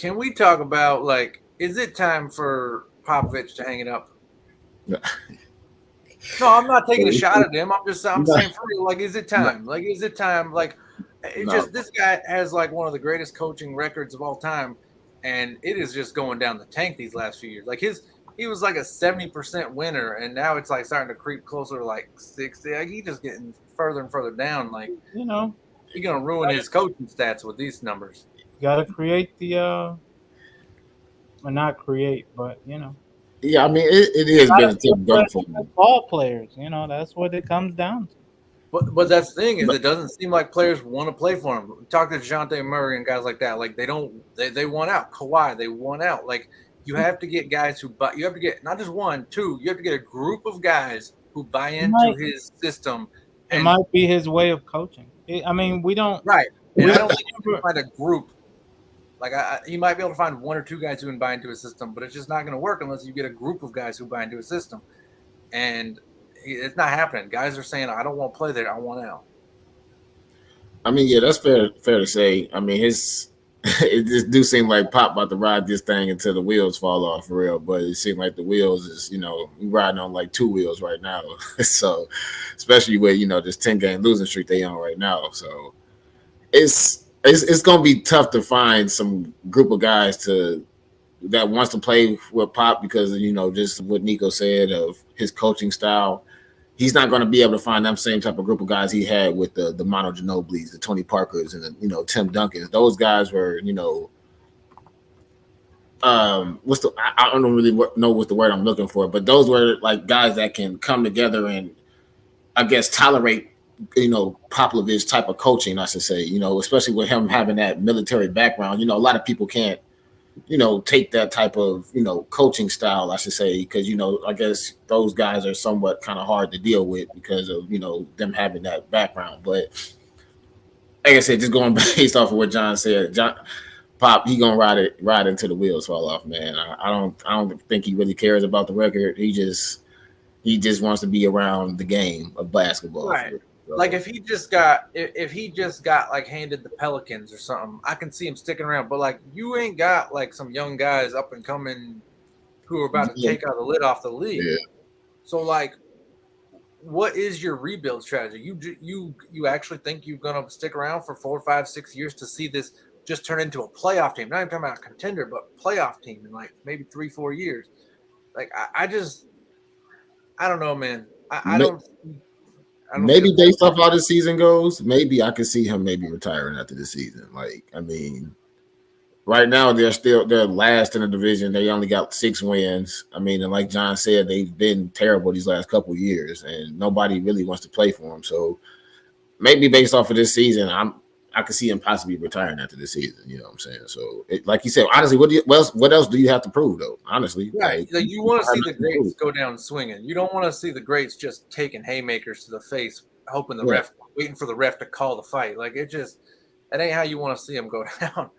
Can we talk about like, is it time for Popovich to hang it up? No, I'm not taking a shot at him. I'm No, saying for real, like, is it no, time? Like, is it time? Like, it's no. just this guy has like one of the greatest coaching records of all time, and it is just going down the tank these last few years. Like he was like a 70% winner, and now it's like starting to creep closer to like 60. Like he just getting further and further down. Like You know, he's gonna ruin his coaching stats with these numbers. you got to create the or not create, but Yeah, I mean, it has been gotta a tough go for him. ball players. That's what it comes down to. But that's the thing is, But it doesn't seem like players want to play for him. Talk to Dejounte Murray and guys like that. Like they don't, they want out. Kawhi, they want out. Like you have to get guys who buy. You have to get not just one, two. You have to get a group of guys who buy It into might his system. it And might be his way of coaching. I mean, we don't. right, and We I don't don't think you can ever, find a group. Like he might be able to find one or two guys who can buy into his system, but it's just not going to work unless you get a group of guys who buy into his system. And it's not happening. Guys are saying, "I don't want to play there. I want out." I mean, yeah, that's fair to say. I mean, his it just do seem like Pop about to ride this thing until the wheels fall off for real. But it seems like the wheels is we riding on like two wheels right now. So especially with this 10-game losing streak they on right now. So it's gonna be tough to find some group of guys to that wants to play with Pop because just what Nico said of his coaching style. He's not going to be able to find them same type of group of guys he had with the Mono Ginobili's, the Tony Parkers, and the Tim Duncans. Those guys were what's the I don't really know what the word I'm looking for, but those were like guys that can come together and I guess tolerate Popovich type of coaching. I should say especially with him having that military background. A lot of people can't take that type of, coaching style, I should say, because, I guess those guys are somewhat kind of hard to deal with because of, them having that background. But like I said, just going based off of what John said, Pop, he gonna ride until the wheels fall off, man. I don't think he really cares about the record. He just wants to be around the game of basketball. Right. So, Like if he just got like handed the Pelicans or something, I can see him sticking around. But like you ain't got like some young guys up and coming who are about to yeah, take out the lid off the league. yeah. So like, what is your rebuild strategy? You actually think you're gonna stick around for 4, 5, 6 years to see this just turn into a playoff team? Not even talking about a contender, but playoff team in like maybe 3, 4 years. Like I don't know, man. I don't see the Maybe point. based off how the season goes, maybe I could see him maybe retiring after the season. Like, I mean, right now they're last in the division. They only got 6 wins. I mean, and like John said, they've been terrible these last couple of years, and nobody really wants to play for them. So maybe based off of this season, I could see him possibly retiring after this season. You know what I'm saying? So, like you said, honestly, what else do you have to prove though? Honestly, Right. like Like you you don't want to have see the nothing to prove. greats go down swinging. You don't want to see the greats just taking haymakers to the face, hoping Right. waiting for the ref to call the fight. Like that ain't how you want to see them go down.